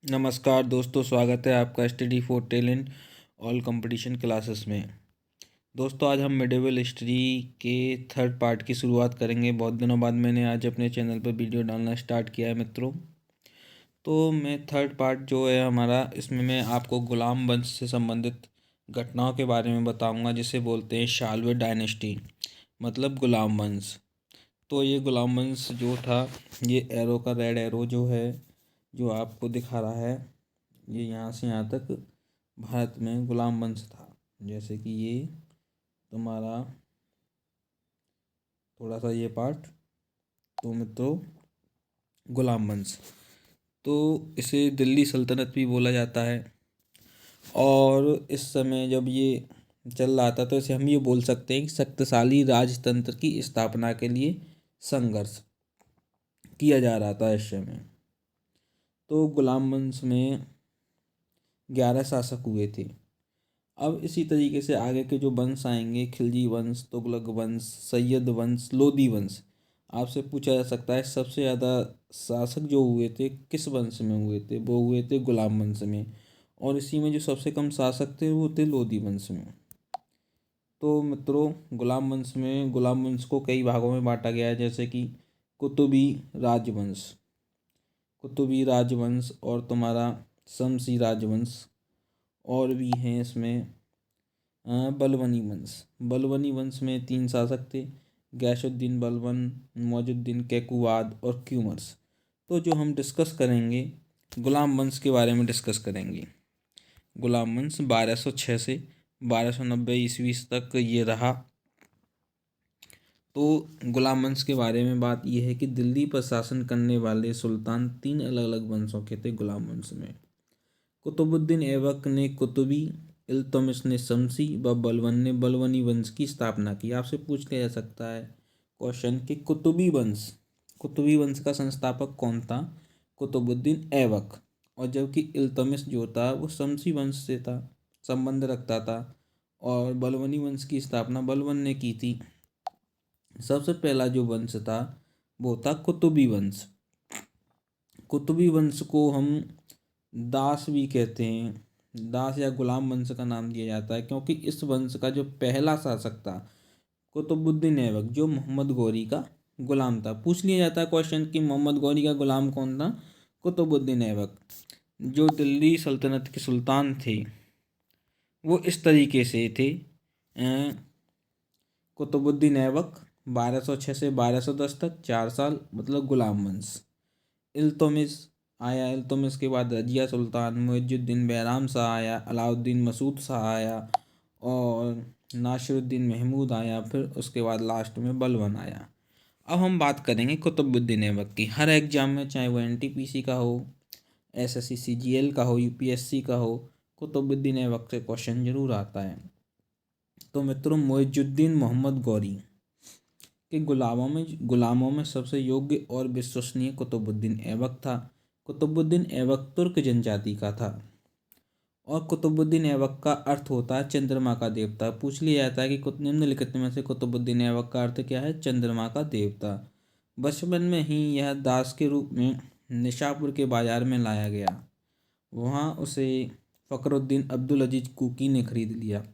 नमस्कार दोस्तों, स्वागत है आपका study for talent all competition classes में। दोस्तों, आज हम मिडिवल हिस्ट्री के थर्ड पार्ट की शुरुआत करेंगे। बहुत दिनों बाद मैंने आज अपने चैनल पर वीडियो डालना स्टार्ट किया है मित्रों। तो मैं थर्ड पार्ट जो है हमारा, इसमें मैं आपको गुलाम वंश से संबंधित घटनाओं के बारे में बताऊंगा, जिसे बोलते हैं शालवे डायनेस्टी, मतलब गुलाम वंश। तो ये गुलाम वंश जो था, ये एरो का रेड एरो जो है, जो आपको दिखा रहा है, ये यहाँ से यहाँ तक भारत में गुलाम वंश था। जैसे कि ये तुम्हारा थोड़ा सा ये पार्ट, तो मित्रों गुलाम वंश, तो इसे दिल्ली सल्तनत भी बोला जाता है। और इस समय जब ये चल रहा था, तो इसे हम ये बोल सकते हैं कि शक्तिशाली राजतंत्र की स्थापना के लिए संघर्ष किया जा रहा था इस समय। तो गुलाम वंश में 11 शासक हुए थे। अब इसी तरीके से आगे के जो वंश आएंगे, खिलजी वंश, तुगलक वंश, सैयद वंश, लोदी वंश, आपसे पूछा जा सकता है सबसे ज़्यादा शासक जो हुए थे किस वंश में हुए थे। वो हुए थे गुलाम वंश में। और इसी में जो सबसे कम शासक थे वो थे लोदी वंश में। तो मित्रों, गुलाम वंश को कई भागों में बांटा गया है, जैसे कि कुतुबी राजवंश, और तुम्हारा शमसी राजवंश, और भी हैं इसमें बलवनी वंश में 3 शासक थे, गैसुद्दीन बलवन, मौजुद्दीन कैकुवाद और क्यूमर्स। तो जो हम डिस्कस करेंगे, गुलाम वंश के बारे में डिस्कस करेंगे। गुलाम वंश 1206 से 1290 ईस्वी तक ये रहा। तो गुलाम वंश के बारे में बात यह है कि दिल्ली पर शासन करने वाले सुल्तान 3 अलग अलग वंशों के थे गुलाम वंश में। कुतुबुद्दीन ऐबक ने कुतुबी, इल्तुतमिश ने शमसी व बलवन ने बलवनी वंश की स्थापना की। आपसे पूछ लिया जा सकता है क्वेश्चन कि कुतुबी वंश का संस्थापक कौन था? कुतुबुद्दीन ऐबक। और जबकि इल्तुतमिश जो था वो शमसी वंश से था, संबंध रखता था। और बलवनी वंश की स्थापना बलवन ने की थी। सबसे पहला जो वंश था वो था कुतुबी वंश। कुतुबी वंश को हम दास भी कहते हैं। दास या गुलाम वंश का नाम दिया जाता है, क्योंकि इस वंश का जो पहला शासक था कुतुबुद्दीन ऐबक, जो मोहम्मद गौरी का गुलाम था। पूछ लिया जाता है क्वेश्चन कि मोहम्मद गौरी का गुलाम कौन था? कुतुबुद्दीन ऐबक। जो दिल्ली सल्तनत के सुल्तान थे वो इस तरीके से थे। कुतुबुद्दीन ऐबक 1206 से 1210 तक 4 साल, मतलब गुलाम वंश। इल्तुतमिश आया, इल्तुतमिश के बाद रजिया सुल्तान, मुइजुद्दीन बैराम शाह आया, अलाउद्दीन मसूद शाह आया, और नासिरुद्दीन महमूद आया, फिर उसके बाद लास्ट में बलवन आया। अब हम बात करेंगे कुतुबुद्दीन ऐबक की। हर एग्जाम में, चाहे वो एनटीपीसी का हो, एसएससी सीजीएल का हो, यूपीएससी का हो, कुतुबुद्दीन ऐबक से क्वेश्चन जरूर आता है। तो मित्रों, मुइजुद्दीन मोहम्मद गौरी के गुलामों में सबसे योग्य और विश्वसनीय कुतुबुद्दीन ऐबक था। कुतुबुद्दीन ऐबक तुर्क जनजाति का था। और कुतुबुद्दीन ऐबक का अर्थ होता है चंद्रमा का देवता। पूछ लिया जाता है कि निम्नलिखित में से कुतुबुद्दीन ऐबक का अर्थ क्या है? चंद्रमा का देवता। बचपन में ही यह दास के रूप में निशापुर के बाजार में लाया गया। वहाँ उसे फ़खरुद्दीन अब्दुल अजीज कुकी ने खरीद लिया।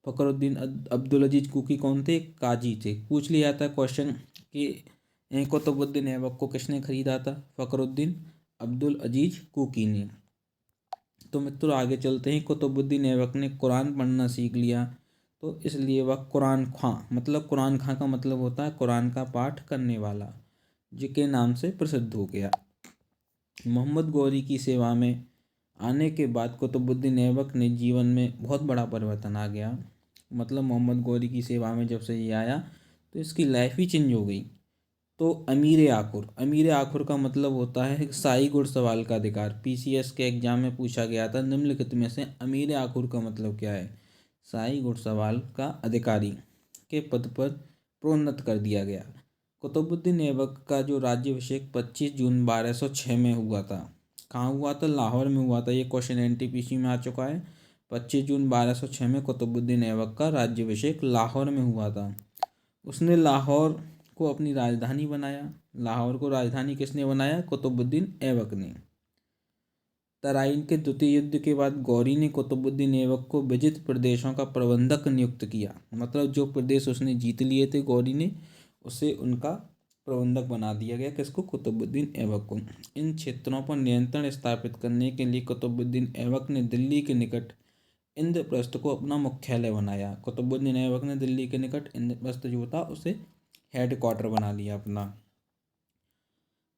फ़खरुद्दीन अब्दुल अजीज कुकी कौन थे? काजी थे। पूछ लिया जाता है क्वेश्चन कि कुतुबुद्दीन ऐबक को किसने खरीदा था? फ़खरुद्दीन अब्दुल अजीज कुकी ने। तो मित्रों, आगे चलते हैं। कुतुबुद्दीन ऐबक ने कुरान पढ़ना सीख लिया, तो इसलिए वह कुरान खां, मतलब कुरान खां का मतलब होता है कुरान का पाठ करने वाला, जिसके नाम से प्रसिद्ध हो गया। मोहम्मद गौरी की सेवा में आने के बाद कुतुबुद्दीन ऐबक ने जीवन में बहुत बड़ा परिवर्तन आ गया। मतलब मोहम्मद गौरी की सेवा में जब से ये आया, तो इसकी लाइफ ही चेंज हो गई। तो अमीर आखुर का मतलब होता है शाही घुड़सवार का अधिकार। पीसीएस के एग्जाम में पूछा गया था, निम्नलिखित में से अमीर आखुर का मतलब क्या है? शाही घुड़सवार का अधिकारी के पद पर प्रोन्नत कर दिया गया। कुतुबुद्दीन ऐबक का जो राज्याभिषेक 25 जून 1206 में हुआ था। कहाँ हुआ था? लाहौर में हुआ था। ये क्वेश्चन एनटीपीसी में आ चुका है। 25 जून 1206 में कुतुबुद्दीन ऐबक का राज्याभिषेक लाहौर में हुआ था। उसने लाहौर को अपनी राजधानी बनाया। लाहौर को राजधानी किसने बनाया? कुतुबुद्दीन ऐबक ने। तराइन के द्वितीय युद्ध के बाद गौरी ने कुतुबुद्दीन ऐबक को विजित प्रदेशों का प्रबंधक नियुक्त किया। मतलब जो प्रदेश उसने जीत लिए थे गौरी ने, उसे उनका प्रबंधक बना दिया गया। किसको? कुतुबुद्दीन ऐबक को। इन क्षेत्रों पर नियंत्रण स्थापित करने के लिए कुतुबुद्दीन ऐबक ने दिल्ली के निकट इंद्रप्रस्थ को अपना मुख्यालय बनाया। कुतुबुद्दीन ऐबक ने दिल्ली के निकट इंद्रप्रस्थ जो था उसे हेड क्वार्टर बना लिया अपना।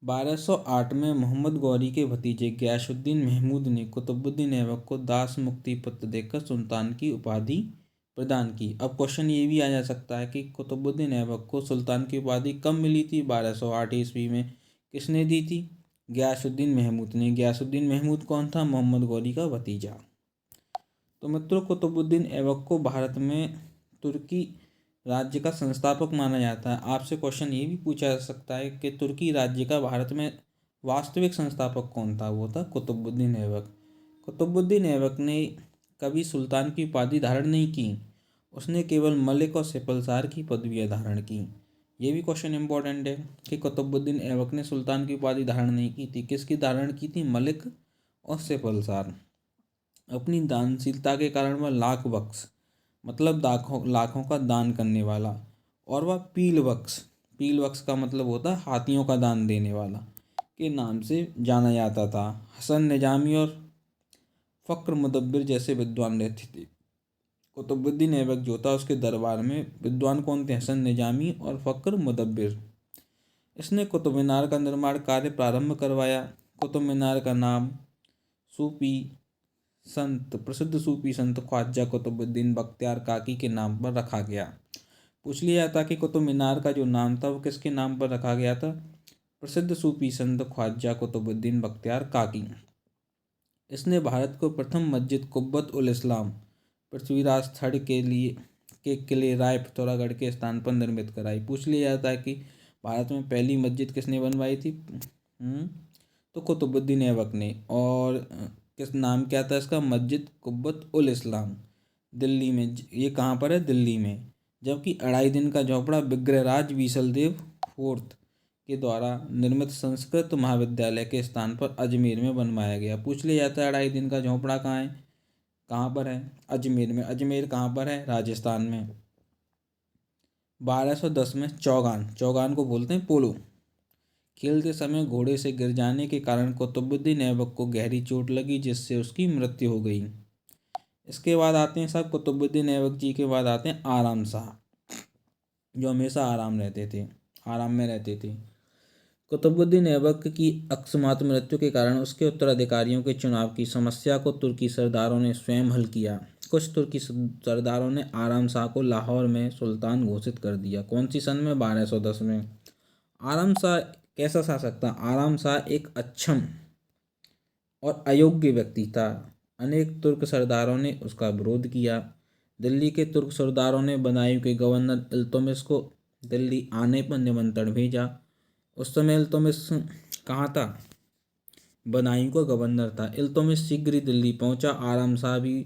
1208 में मोहम्मद गौरी के भतीजे गयासुद्दीन महमूद ने कुतुबुद्दीन ऐबक को दास मुक्ति पत्र देकर सुल्तान की उपाधि प्रदान की। अब क्वेश्चन ये भी आ जा सकता है कि कुतुबुद्दीन ऐबक को सुल्तान की उपाधि कब मिली थी? 1208 ईस्वी में। किसने दी थी? गयासुद्दीन महमूद ने। गयासुद्दीन महमूद कौन था? मोहम्मद गौरी का भतीजा। तो मित्रों, कुतुबुद्दीन ऐबक को भारत में तुर्की राज्य का संस्थापक माना जाता है। आपसे क्वेश्चन ये भी पूछा जा सकता है कि तुर्की राज्य का भारत में वास्तविक संस्थापक कौन था? वो था कुतुबुद्दीन ऐबक। कुतुबुद्दीन ऐबक ने कभी सुल्तान की उपाधि धारण नहीं की, उसने केवल मलिक और सिपहसार की पदवियां धारण की। ये भी क्वेश्चन इंपॉर्टेंट है कि कुतुबुद्दीन ऐबक ने सुल्तान की उपाधि धारण नहीं की थी। किसकी धारण की थी? मलिक और सिपहसार। अपनी दानशीलता के कारण वह लाख बख्श, मतलब लाखों का दान करने वाला, और वह पील बख्श का मतलब होता है हाथियों का दान देने वाला, के नाम से जाना जाता था। हसन निजामी और फ़क्र मुदब्बिर जैसे विद्वान रहते थे। कुतुबुद्दीन ऐबक जो था उसके दरबार में विद्वान कौन थे? हसन निजामी और फ़क्र मुदब्बिर। इसने कुतुब मीनार का निर्माण कार्य प्रारंभ करवाया। कुतुब मीनार का नाम प्रसिद्ध सूफी संत ख्वाजा कुतुबुद्दीन बख्तियार काकी के नाम पर रखा गया। पूछ लिया था कि कुतुब मीनार का जो नाम था वो किसके नाम पर रखा गया था? प्रसिद्ध सूफी संत ख्वाजा कुतुबुद्दीन बख्तियार काकी। इसने भारत को प्रथम मस्जिद कुब्बत उल इस्लाम पृथ्वीराज थड़ के किले राय पिथौरागढ़ के स्थान पर निर्मित कराई। पूछ लिया जाता है कि भारत में पहली मस्जिद किसने बनवाई थी? तो कुतुबुद्दीन ऐबक ने। और किस नाम क्या था इसका? मस्जिद कुब्बत उल इस्लाम, दिल्ली में। ये कहाँ पर है? दिल्ली में। जबकि 2.5 दिन का झोपड़ा विग्रहराज बीसलदेव फोर्थ के द्वारा निर्मित संस्कृत महाविद्यालय के स्थान पर अजमेर में बनवाया गया। पूछ लिया जाता है 2.5 दिन का झोपड़ा कहाँ है? कहाँ पर है? अजमेर में। अजमेर कहाँ पर है? राजस्थान में। 1210 में चौगान को बोलते हैं पोलो। खेलते समय घोड़े से गिर जाने के कारण कुतुबुद्दीन ऐबक को गहरी चोट लगी, जिससे उसकी मृत्यु हो गई। इसके बाद आते हैं साहब कुतुबुद्दीन ऐबक जी के बाद आते हैं आराम शाह, जो हमेशा आराम में रहते थे। कुतुबुद्दीन ऐबक की अकस्मात मृत्यु के कारण उसके उत्तराधिकारियों के चुनाव की समस्या को तुर्की सरदारों ने स्वयं हल किया। कुछ तुर्की सरदारों ने आराम शाह को लाहौर में सुल्तान घोषित कर दिया। कौन सी सन में? 1210 में। आराम शाह कैसा शासक था? आराम शाह एक अक्षम और अयोग्य व्यक्ति था। अनेक तुर्क सरदारों ने उसका विरोध किया। दिल्ली के तुर्क सरदारों ने बदायूं के गवर्नर इल्तुतमिश को दिल्ली आने पर निमंत्रण भेजा। उस समय इल्तुतमिश कहाँ था? बदायूं का गवर्नर था। इल्तुतमिश शीघ्र ही दिल्ली पहुंचा। आराम शाह भी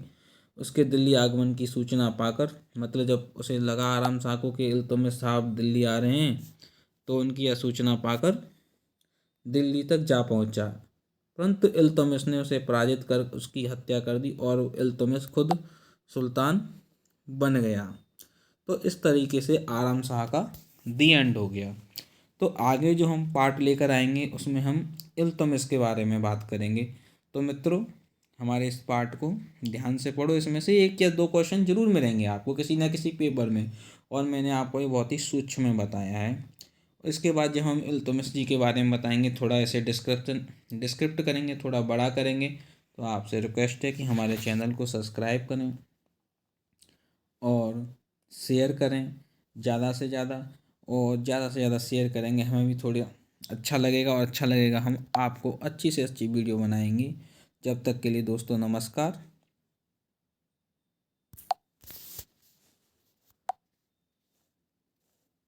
उसके दिल्ली आगमन की सूचना पाकर, मतलब जब उसे लगा आराम शाह को कि इल्तुतमिश साहब दिल्ली आ रहे हैं, तो उनकी यह सूचना पाकर दिल्ली तक जा पहुंचा। परंतु इल्तुतमिश ने उसे पराजित कर उसकी हत्या कर दी और इल्तुतमिश खुद सुल्तान बन गया। तो इस तरीके से आराम शाह का दी एंड हो गया। तो आगे जो हम पार्ट लेकर आएंगे उसमें हम इल्तुतमिश के बारे में बात करेंगे। तो मित्रों, हमारे इस पार्ट को ध्यान से पढ़ो। इसमें से 1 या 2 क्वेश्चन जरूर मिलेंगे आपको किसी ना किसी पेपर में, और मैंने आपको ये बहुत ही सूक्ष्म में बताया है। इसके बाद जब हम इल्तुतमिश जी के बारे में बताएंगे, थोड़ा ऐसे डिस्क्रिप्ट करेंगे, थोड़ा बड़ा करेंगे, तो आपसे रिक्वेस्ट है कि हमारे चैनल को सब्सक्राइब करें और शेयर करें ज़्यादा से ज़्यादा, और ज़्यादा से ज़्यादा शेयर करेंगे हमें भी थोड़ा अच्छा लगेगा, और अच्छा लगेगा हम आपको अच्छी से अच्छी वीडियो बनाएंगे। जब तक के लिए दोस्तों, नमस्कार।